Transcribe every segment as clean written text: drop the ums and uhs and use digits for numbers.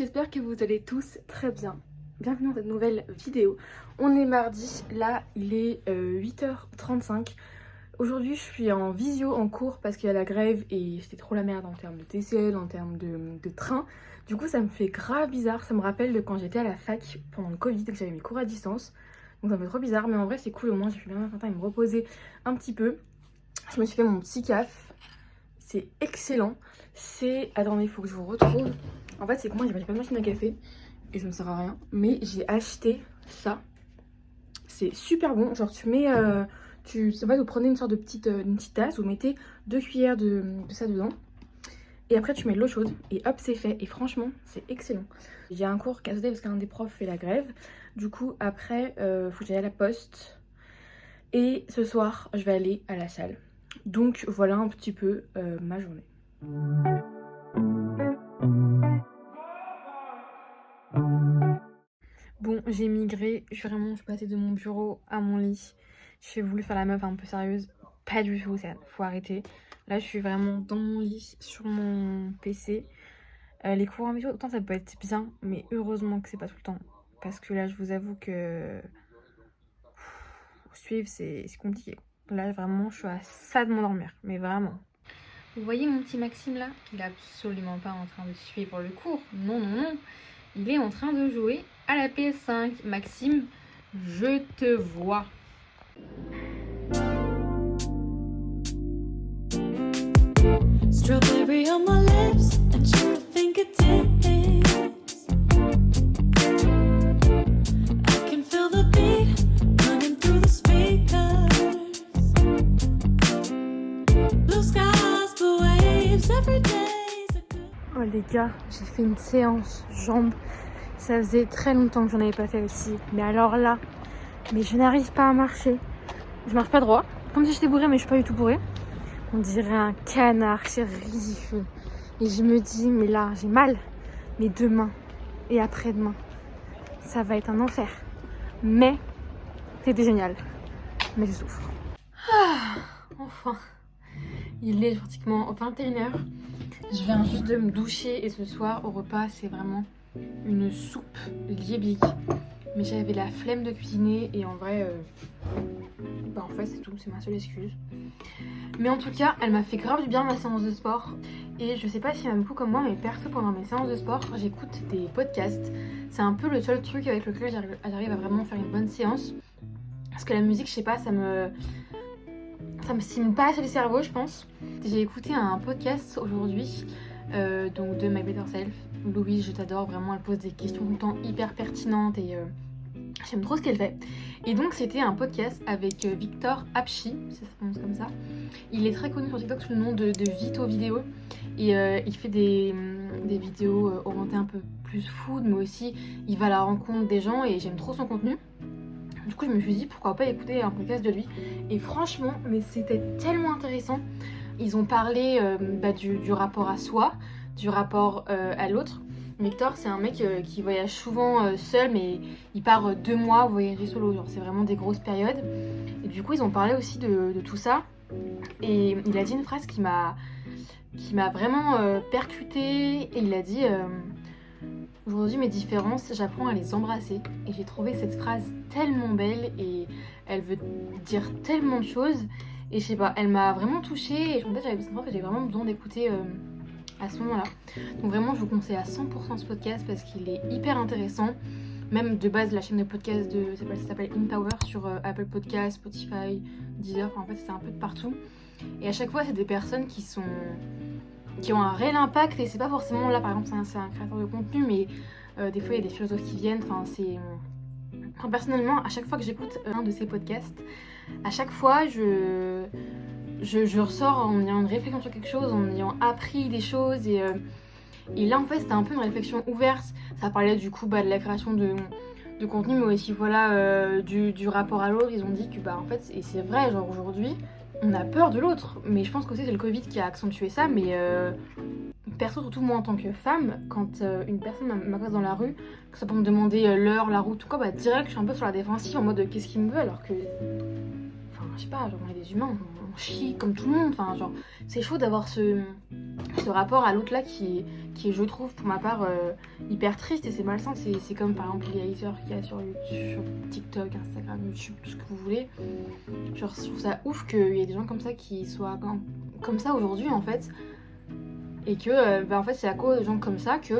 j'espère que vous allez tous très bien. Bienvenue dans cette nouvelle vidéo. On est mardi, là il est 8h35. Aujourd'hui je suis en visio en cours parce qu'il y a la grève et c'était trop la merde en termes de TCL, en termes de train. Du coup ça me fait grave bizarre, ça me rappelle de quand j'étais à la fac pendant le Covid et que j'avais mes cours à distance. Donc ça me fait trop bizarre, mais en vrai c'est cool, au moins j'ai pu bien matin et me reposer un petit peu. Je me suis fait mon petit caf, c'est excellent. C'est... Attendez, il faut que je vous retrouve. En fait c'est que moi j'ai pas de machine à café et ça me sert à rien. Mais j'ai acheté ça. C'est super bon, genre tu mets... vous prenez une sorte de une petite tasse, vous mettez 2 cuillères de ça dedans. Et après tu mets de l'eau chaude et hop c'est fait. Et franchement c'est excellent. J'ai un cours qui a sauté parce qu'un des profs fait la grève. Du coup après faut que j'aille à la poste. Et ce soir je vais aller à la salle. Donc voilà un petit peu ma journée. Bon, j'ai migré, je suis passée de mon bureau à mon lit. J'ai voulu faire la meuf un peu sérieuse. Pas du tout, ça, faut arrêter. Là, je suis vraiment dans mon lit, sur mon PC. Les cours en vidéo, autant ça peut être bien, mais heureusement que c'est pas tout le temps. Parce que là, je vous avoue que suivre, c'est compliqué. Là, vraiment, je suis à ça de m'endormir, mais vraiment. Vous voyez mon petit Maxime là? Il est absolument pas en train de suivre le cours. Non, non, non. Il est en train de jouer à la PS5. Maxime, je te vois. Strawberry on my lips and sugar fingertips. I can feel the beat running through the speakers. Blue skies, blue waves, every day's a good... Oh les gars, j'ai fait une séance jambes. Ça faisait très longtemps que j'en avais pas fait aussi. Mais alors là, mais je n'arrive pas à marcher. Je marche pas droit. Comme si j'étais bourrée, mais je suis pas du tout bourrée. On dirait un canard, c'est ridicule. Et je me dis, mais là, j'ai mal. Mais demain et après-demain, ça va être un enfer. Mais c'était génial. Mais je souffre. Ah, enfin. Il est pratiquement 21h. Je viens juste de me doucher et ce soir, au repas, c'est vraiment une soupe liébique. Mais j'avais la flemme de cuisiner et en vrai, en fait c'est tout, c'est ma seule excuse. Mais en tout cas, elle m'a fait grave du bien ma séance de sport. Et je sais pas s'il y en a beaucoup comme moi, mais perso pendant mes séances de sport, j'écoute des podcasts. C'est un peu le seul truc avec lequel j'arrive à vraiment faire une bonne séance. Parce que la musique, je sais pas, ça me stimule pas assez le cerveau, je pense. J'ai écouté un podcast aujourd'hui, donc de My Better Self. Louise, je t'adore, vraiment, elle pose des questions tout le temps hyper pertinentes et j'aime trop ce qu'elle fait. Et donc c'était un podcast avec Victor Apchi, ça se prononce comme ça. Il est très connu sur TikTok sous le nom de Vito Vidéo. Et il fait des vidéos orientées un peu plus food, mais aussi il va à la rencontre des gens et j'aime trop son contenu. Du coup je me suis dit pourquoi pas écouter un podcast de lui. Et franchement, mais c'était tellement intéressant. Ils ont parlé du rapport à soi, du rapport à l'autre. Victor, c'est un mec qui voyage souvent seul, mais il part 2 mois voyager solo. Genre, c'est vraiment des grosses périodes. Et du coup, ils ont parlé aussi de tout ça. Et il a dit une phrase qui m'a vraiment percutée. Et il a dit aujourd'hui, mes différences, j'apprends à les embrasser. Et j'ai trouvé cette phrase tellement belle et elle veut dire tellement de choses. Et je sais pas, elle m'a vraiment touchée. Et en fait, j'avais vraiment besoin d'écouter à ce moment-là. Donc vraiment, je vous conseille à 100% ce podcast parce qu'il est hyper intéressant. Même de base, la chaîne de podcast ça s'appelle In Power sur Apple Podcasts, Spotify, Deezer. Enfin, en fait, c'est un peu de partout. Et à chaque fois, c'est des personnes qui ont un réel impact. Et c'est pas forcément là, par exemple, c'est un créateur de contenu, mais des fois, il y a des philosophes qui viennent. Enfin, personnellement, à chaque fois que j'écoute un de ces podcasts, à chaque fois, je ressors en ayant une réflexion sur quelque chose, en ayant appris des choses et là en fait c'était un peu une réflexion ouverte. Ça parlait du coup de la création de contenu, mais aussi voilà du rapport à l'autre. Ils ont dit que en fait, et c'est vrai, genre aujourd'hui on a peur de l'autre, mais je pense que c'est le Covid qui a accentué ça. Mais perso, surtout moi en tant que femme, quand une personne m'agresse dans la rue, que ça peut me demander l'heure, la route ou quoi, direct je suis un peu sur la défensive en mode qu'est-ce qu'il me veut, alors que je sais pas, genre on est des humains, on chie comme tout le monde, enfin genre c'est chaud d'avoir ce ce rapport à l'autre là qui est, je trouve, pour ma part, hyper triste et c'est malsain. C'est comme par exemple les haters qu'il y a sur TikTok, Instagram, YouTube, tout ce que vous voulez. Genre, je trouve ça ouf qu'il y ait des gens comme ça qui soient comme ça aujourd'hui en fait. Et que, en fait, c'est à cause de gens comme ça que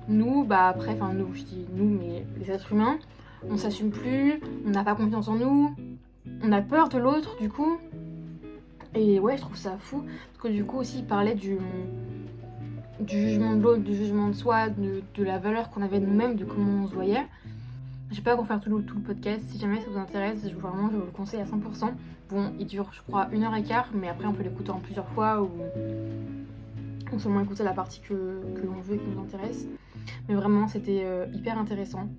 nous, après, enfin nous, je dis nous, mais les êtres humains, on s'assume plus, on n'a pas confiance en nous, on a peur de l'autre du coup. Et ouais, je trouve ça fou, parce que du coup aussi il parlait du jugement de l'autre, du jugement de soi, de la valeur qu'on avait de nous-mêmes, de comment on se voyait. Je vais pas refaire tout le podcast, si jamais ça vous intéresse, je vous le conseille à 100%. Bon, il dure je crois 1h15, mais après on peut l'écouter en plusieurs fois ou seulement écouter la partie que l'on veut et qui nous intéresse. Mais vraiment c'était hyper intéressant.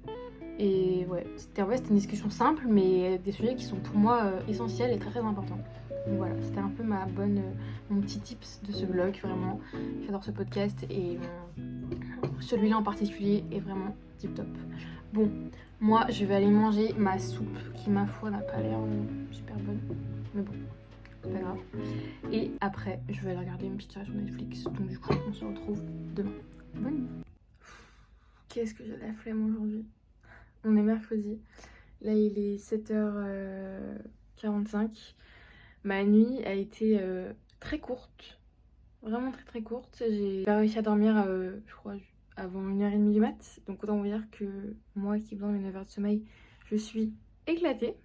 Et ouais, c'était une discussion simple, mais des sujets qui sont pour moi essentiels et très très importants. Donc voilà, c'était un peu mon petit tips de ce vlog, vraiment. J'adore ce podcast et celui-là en particulier est vraiment tip top. Bon, moi je vais aller manger ma soupe qui, ma foi, n'a pas l'air super bonne. Mais bon, c'est pas grave. Et après, je vais aller regarder une petite série sur Netflix. Donc du coup, on se retrouve demain. Bonne nuit. Qu'est-ce que j'ai la flemme aujourd'hui. On est mercredi. Là, il est 7h45. Ma nuit a été très courte. Vraiment très très courte. J'ai pas réussi à dormir, je crois, avant 1h30 du mat. Donc autant vous dire que moi qui ai besoin de mes 9 heures de sommeil, je suis éclatée.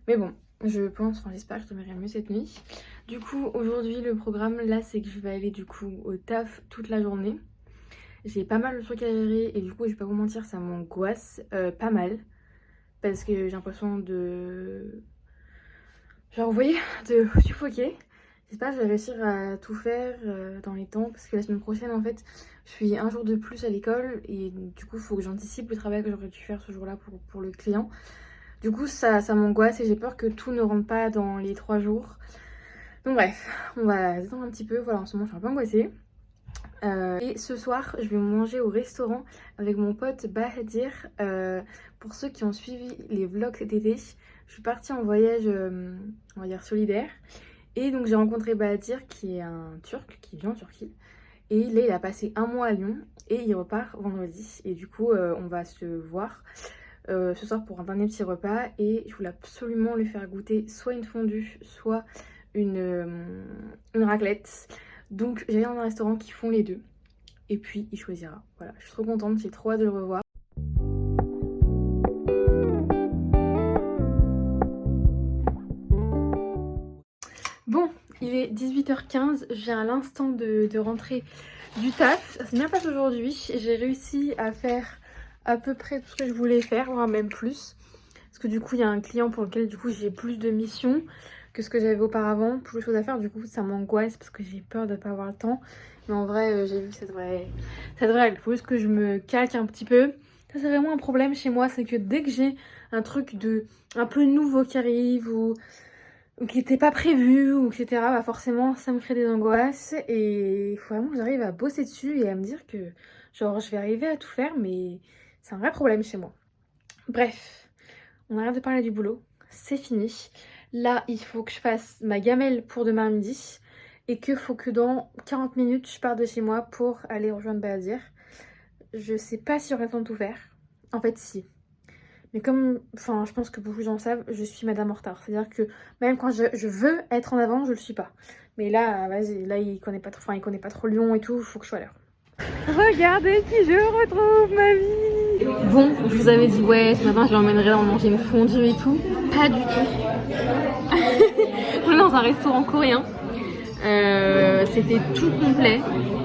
Mais bon, j'espère que je dormirai mieux cette nuit. Du coup, aujourd'hui, le programme, là, c'est que je vais aller du coup au taf toute la journée. J'ai pas mal de trucs à gérer et du coup, je vais pas vous mentir, ça m'angoisse pas mal. Parce que j'ai l'impression de... Genre, vous voyez, de suffoquer. J'espère que je vais réussir à tout faire dans les temps. Parce que la semaine prochaine, en fait, je suis un jour de plus à l'école. Et du coup, il faut que j'anticipe le travail que j'aurais dû faire ce jour-là pour le client. Du coup, ça m'angoisse et j'ai peur que tout ne rentre pas dans les 3 jours. Donc bref, on va attendre un petit peu. Voilà, en ce moment, je suis un peu angoissée. Et ce soir, je vais manger au restaurant avec mon pote Bahadir. Pour ceux qui ont suivi les vlogs cet été, je suis partie en voyage, on va dire solidaire. Et donc j'ai rencontré Bahadir qui est un Turc qui vit en Turquie. Et là, il a passé 1 mois à Lyon et il repart vendredi. Et du coup, on va se voir ce soir pour un dernier petit repas. Et je voulais absolument lui faire goûter soit une fondue, soit une raclette. Donc j'allais dans un restaurant qui font les deux. Et puis il choisira. Voilà, je suis trop contente, j'ai trop hâte de le revoir. Bon, il est 18h15, je viens à l'instant de rentrer du taf. Ça s'est bien passé aujourd'hui. J'ai réussi à faire à peu près tout ce que je voulais faire, voire même plus. Parce que du coup, il y a un client pour lequel du coup j'ai plus de missions que ce que j'avais auparavant, plus de choses à faire. Du coup, ça m'angoisse parce que j'ai peur de ne pas avoir le temps. Mais en vrai, j'ai vu que ça devrait aller. Il faut juste que je me calque un petit peu. Ça, c'est vraiment un problème chez moi, c'est que dès que j'ai un truc un peu nouveau qui arrive ou qui n'était pas prévu ou etc., bah forcément, ça me crée des angoisses. Et il faut vraiment que j'arrive à bosser dessus et à me dire que genre je vais arriver à tout faire, mais c'est un vrai problème chez moi. Bref, on arrête de parler du boulot, c'est fini. Là, il faut que je fasse ma gamelle pour demain midi et qu'il faut que dans 40 minutes, je parte de chez moi pour aller rejoindre Bahadir. Je sais pas si j'aurai le temps de tout faire. En fait, si. Mais comme, je pense que beaucoup de gens savent, je suis madame en retard. C'est-à-dire que même quand je veux être en avant, je le suis pas. Mais là, vas-y, là, il connaît pas trop Lyon et tout, il faut que je sois à l'heure. Regardez qui je retrouve, ma vie. Bon, je vous avais dit, ouais, ce matin, je l'emmènerai dans manger une fondue et tout. Pas du tout. On est dans un restaurant coréen. C'était tout complet.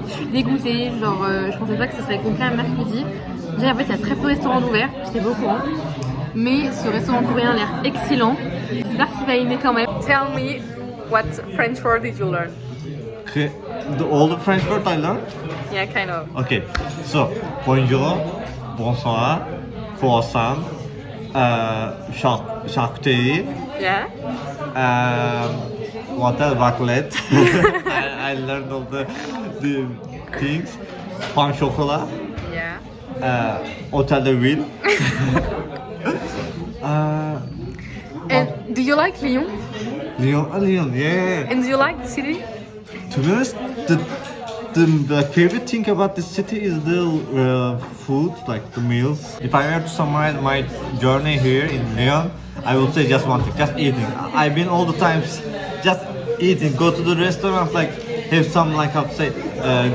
Je suis dégoûtée. Genre, je pensais pas que ça serait complet un mercredi. Déjà, en fait, il y a très peu de restaurants ouverts. J'étais pas au courant. Mais ce restaurant coréen a l'air excellent. J'espère qu'il va aimer quand même. Tell me, what French word did you learn? All the French words I learned? Yeah, kind of. Okay, so bonjour, bonsoir, croissant, charcuterie. Yeah. What else? Raclette. I learned all the things. Pain chocolat. Yeah. Hotel de ville. And do you like Lyon? Lyon, yeah. And do you like the city? To be honest, the The favorite thing about this city is the food, like the meals. If I were to summarize my journey here in Lyon, I would say just one thing, just eating. I've been all the times just eating, go to the restaurant, like have some, like how to say,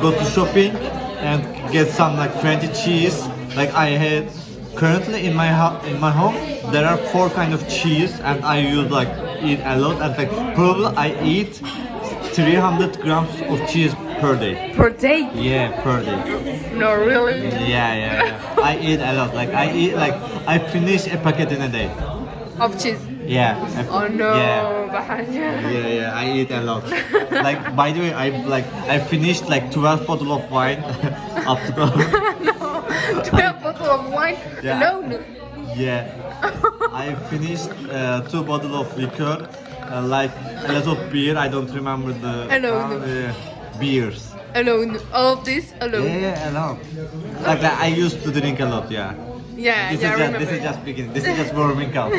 go to shopping and get some like French cheese. Like I had currently in my home, there are 4 kind of cheese, and I use like eat a lot, and like probably I eat 300 grams of cheese per day. Per day? Yeah, per day. No, really? Yeah. I eat a lot. Like I finish a packet in a day. Of cheese? Yeah. Oh no, Yeah. Yeah, I eat a lot. Like by the way, I finished like 12 bottle of wine up to the. No, 12 bottle of wine Yeah. alone. Yeah. I finished 2 bottle of liquor, like a lot of beer. I don't remember the. Alone. Beers. Alone. All of this alone. Yeah, a lot. Like I used to drink a lot. Yeah. Yeah, This yeah, I is remember. this is just beginning. This is just warming up.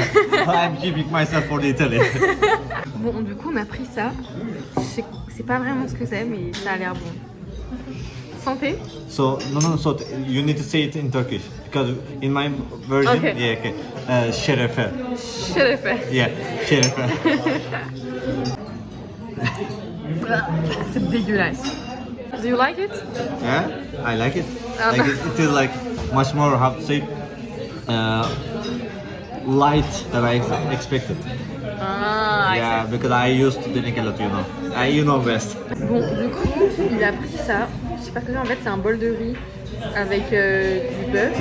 I'm keeping myself for the Italy. Bon, du coup, on a pris ça. C'est pas vraiment ce que c'est, mais ça a l'air bon. Santé. So so you need to say it in Turkish because in my version, Okay. yeah, okay. Şerefe. Şerefe. Yeah, şerefe. C'est dégueulasse. Do you like it? Yeah, I like it. Like it is like much more, how to say, light than I expected. Ah, Yeah, because I used to drink a lot, you know. You know best. Bon, du coup, il a pris ça. Je sais pas ce que c'est, en fait, c'est un bol de riz avec du bœuf.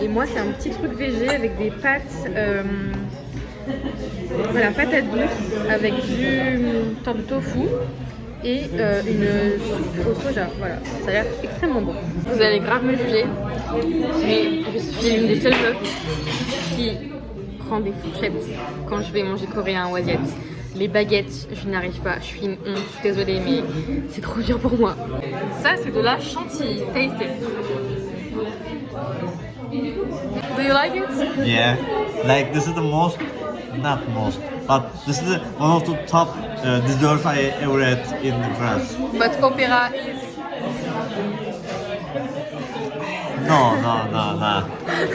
Et moi, c'est un petit truc végé avec des pâtes. Voilà, patate douce avec une sorte de tofu et une soupe au soja. Voilà, ça a l'air extrêmement bon. Vous allez grave me juger, mais je suis l'une des seules meufs qui prend des fourchettes quand je vais manger coréen ou asiatique. Les baguettes, je n'arrive pas, je suis une honte, je suis désolée, mais c'est trop dur pour moi. Ça, c'est de la chantilly. Taste it. Do you like it? Yeah, like this is the most, not most, but this is one of the top desserts I ever had in France. But opera is... No.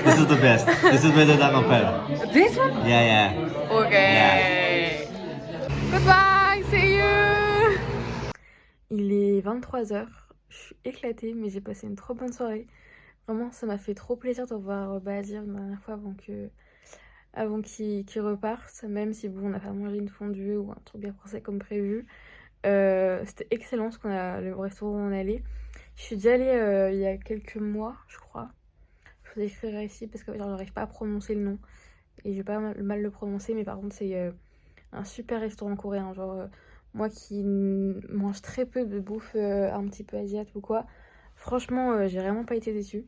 This is the best. This is better than opera. This one? Yeah. Ok. Goodbye, see you. Il est 23h. Je suis éclatée, mais j'ai passé une trop bonne soirée. Vraiment, ça m'a fait trop plaisir de revoir Basir une dernière fois avant qu'il reparte. Même si bon, on n'a pas mangé une fondue ou un truc bien français comme prévu. C'était excellent le restaurant où on allait. Je suis déjà allée il y a quelques mois, je crois. Je vous écrirai ici parce que je n'arrive pas à prononcer le nom. Et je vais pas mal le prononcer, mais par contre, c'est un super restaurant coréen. Genre, moi qui mange très peu de bouffe un petit peu asiatique ou quoi, franchement, j'ai vraiment pas été déçue.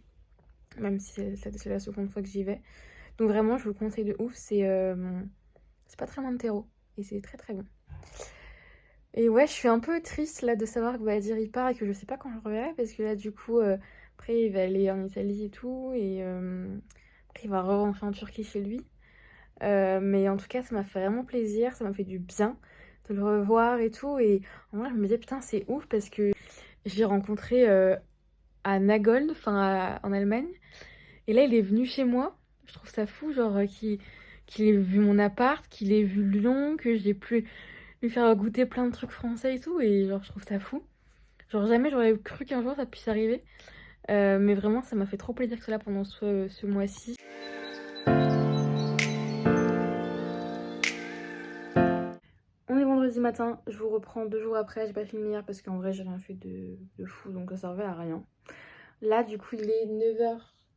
Même si c'est la seconde fois que j'y vais. Donc vraiment, je vous le conseille de ouf. C'est pas très loin de Terreau. Et c'est très très bon. Et ouais, je suis un peu triste là de savoir que Basir il part et que je sais pas quand je le reverrai. Parce que là, du coup, après, il va aller en Italie et tout. Et après, il va rentrer en Turquie chez lui. Mais en tout cas, ça m'a fait vraiment plaisir. Ça m'a fait du bien de le revoir et tout. Et en vrai, je me disais, putain, c'est ouf parce que je l'ai rencontré à Nagold, en Allemagne. Et là, il est venu chez moi. Je trouve ça fou, genre, qu'il ait vu mon appart, qu'il ait vu Lyon, que j'ai pu lui faire goûter plein de trucs français et tout. Et genre, je trouve ça fou. Genre, jamais j'aurais cru qu'un jour ça puisse arriver. Mais vraiment, ça m'a fait trop plaisir que ce soit là pendant ce mois-ci. On est vendredi matin, je vous reprends 2 jours après, j'ai pas filmé hier parce qu'en vrai j'ai rien fait de fou donc ça servait à rien. Là du coup il est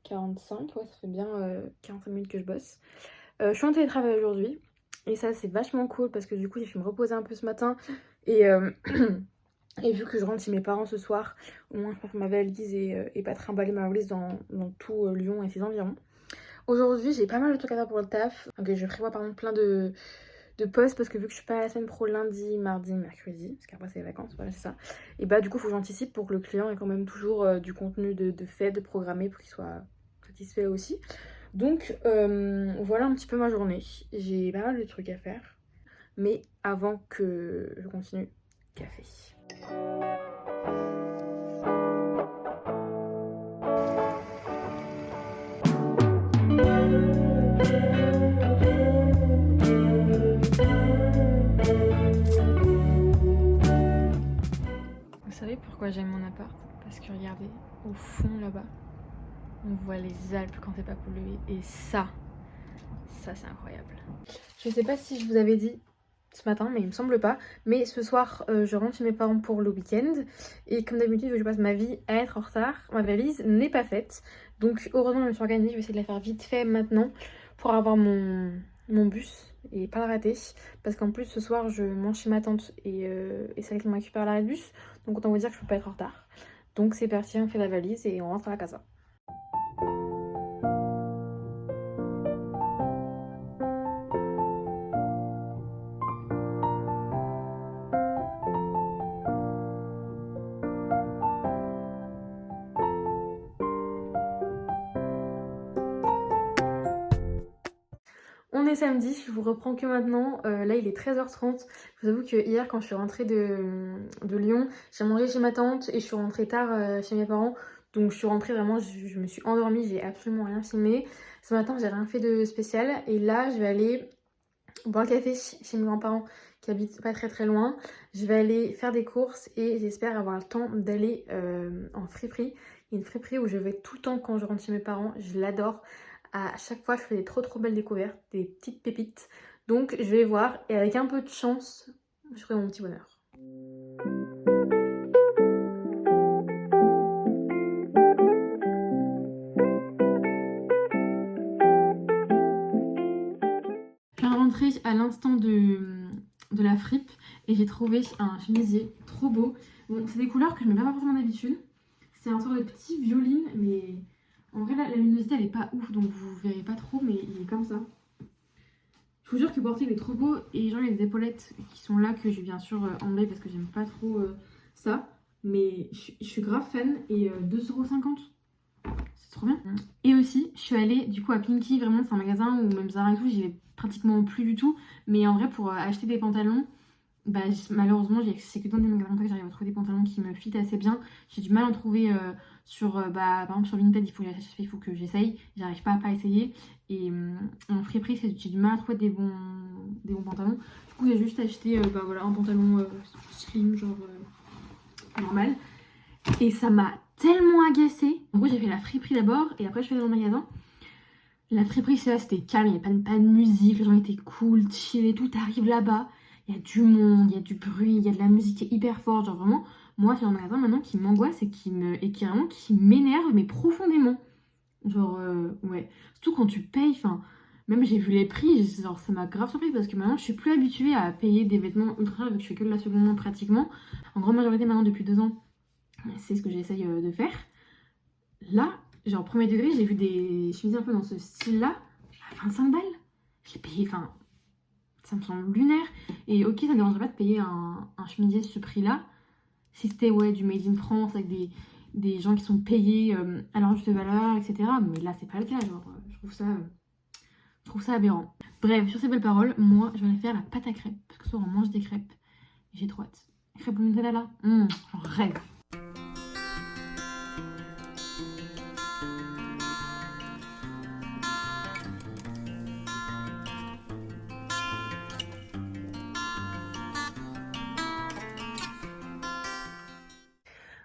9h45, ouais ça fait bien 45 minutes que je bosse. Je suis en télétravail aujourd'hui et ça c'est vachement cool parce que du coup j'ai pu me reposer un peu ce matin et, et vu que je rentre chez mes parents ce soir, au moins je peux faire ma valise et pas trimballer ma valise dans tout Lyon et ses environs. Aujourd'hui j'ai pas mal de trucs à faire pour le taf, donc je prévois par exemple plein de posts parce que vu que je suis pas à la semaine pro lundi, mardi, mercredi, parce qu'après c'est les vacances, voilà c'est ça. Et bah du coup faut que j'anticipe pour que le client ait quand même toujours du contenu de fait, de programmé pour qu'il soit satisfait aussi. Donc voilà un petit peu ma journée. J'ai pas mal de trucs à faire. Mais avant que je continue, café. pourquoi j'aime mon appart. Parce que regardez, au fond là-bas, on voit les Alpes quand c'est pas pollué. Et ça c'est incroyable. Je sais pas si je vous avais dit ce matin, mais il me semble pas. Mais ce soir, je rentre chez mes parents pour le week-end. Et comme d'habitude, je passe ma vie à être en retard. Ma valise n'est pas faite. Donc heureusement, je me suis organisée. Je vais essayer de la faire vite fait maintenant pour avoir mon bus et pas le rater. Parce qu'en plus, ce soir, je mange chez ma tante et c'est elle qui me récupère à l'arrêt de bus. Donc autant vous dire que je peux pas être en retard. Donc c'est parti, on fait la valise et on rentre à la casa. On est samedi, je vous reprends que maintenant, là il est 13h30. Je vous avoue que hier quand je suis rentrée de Lyon, j'ai mangé chez ma tante et je suis rentrée tard chez mes parents. Donc je suis rentrée vraiment, je me suis endormie, j'ai absolument rien filmé. Ce matin j'ai rien fait de spécial et là je vais aller boire un café chez mes grands-parents qui habitent pas très loin. Je vais aller faire des courses et j'espère avoir le temps d'aller en friperie. Il y a une friperie où je vais tout le temps quand je rentre chez mes parents, je l'adore. À chaque fois, je fais des trop belles découvertes, des petites pépites. Donc, je vais voir et avec un peu de chance, je ferai mon petit bonheur. Je viens de rentrer à l'instant de la fripe et j'ai trouvé un chemisier trop beau. Bon, c'est des couleurs que je ne mets pas forcément d'habitude. C'est un sort de petit violine, mais en vrai, la luminosité elle est pas ouf, donc vous verrez pas trop, mais il est comme ça. Je vous jure que porter il est trop beau et genre il y a des épaulettes qui sont là que je vais bien sûr enlever parce que j'aime pas trop ça. Mais je suis grave fan et 2,50 €. C'est trop bien. Et aussi, je suis allée du coup à Pinky, vraiment c'est un magasin où même Zara et tout, j'y vais pratiquement plus du tout. Mais en vrai, pour acheter des pantalons, bah, malheureusement, c'est que dans des magasins que j'arrive à trouver des pantalons qui me fit assez bien. J'ai du mal à en trouver par exemple sur Vinted, il faut que j'essaye. J'arrive pas à essayer. Et en friperie, j'ai du mal à trouver des bons pantalons. Du coup, j'ai juste acheté voilà, un pantalon slim, genre normal. Et ça m'a tellement agacée. En gros, j'ai fait la friperie d'abord et après, je suis allée dans le magasin. La friperie, c'était calme, il n'y avait pas de musique, les gens étaient cool, chill et tout. T'arrives là-bas. Il y a du monde, il y a du bruit, il y a de la musique qui est hyper forte. Genre vraiment, moi c'est un magasin maintenant qui m'angoisse et qui m'énerve, mais profondément. Genre, ouais. Surtout quand tu payes, enfin, même j'ai vu les prix, genre ça m'a grave surpris parce que maintenant je suis plus habituée à payer des vêtements ultra chers vu que je fais que de la seconde main pratiquement. En grande majorité maintenant depuis 2 ans, c'est ce que j'essaye de faire. Là, genre premier degré, j'ai vu des chemises un peu dans ce style-là à 25 balles. J'ai payé, enfin. Ça me semble lunaire. Et ok, ça ne me dérangerait pas de payer un chemisier ce prix-là. Si c'était du Made in France avec des gens qui sont payés à leur juste valeur, etc. Mais là, c'est pas le cas. Genre, je trouve ça aberrant. Bref, sur ces belles paroles, moi, je vais aller faire la pâte à crêpes. Parce que ce soir, on mange des crêpes. J'ai trop hâte. Crêpes au Nutella là. J'en rêve.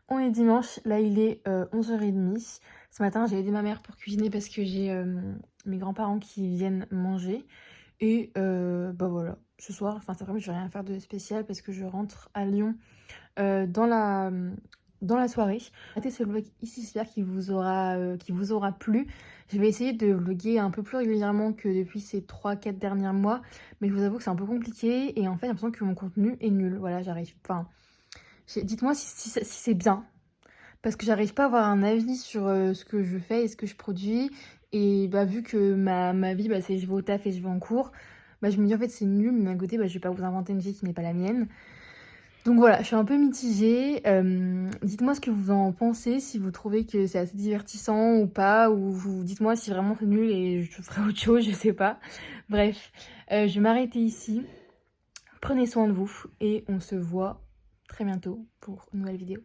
On est dimanche, là il est 11h30. Ce matin j'ai aidé ma mère pour cuisiner parce que j'ai mes grands-parents qui viennent manger. Et voilà, ce soir, enfin c'est vrai que je vais rien faire de spécial parce que je rentre à Lyon dans la soirée. Arrêtez ce vlog ici, j'espère qu'il vous aura plu. Je vais essayer de vlogger un peu plus régulièrement que depuis ces 3-4 derniers mois. Mais je vous avoue que c'est un peu compliqué et en fait j'ai l'impression que mon contenu est nul. Voilà, dites-moi si c'est bien, parce que j'arrive pas à avoir un avis sur ce que je fais et ce que je produis. Et vu que ma vie, c'est je vais au taf et je vais en cours, je me dis en fait c'est nul, mais d'un côté, je vais pas vous inventer une vie qui n'est pas la mienne. Donc voilà, je suis un peu mitigée. Dites-moi ce que vous en pensez, si vous trouvez que c'est assez divertissant ou pas, ou dites-moi si vraiment c'est nul et je ferai autre chose, je sais pas. Bref, je vais m'arrêter ici. Prenez soin de vous et on se voit très bientôt pour une nouvelle vidéo.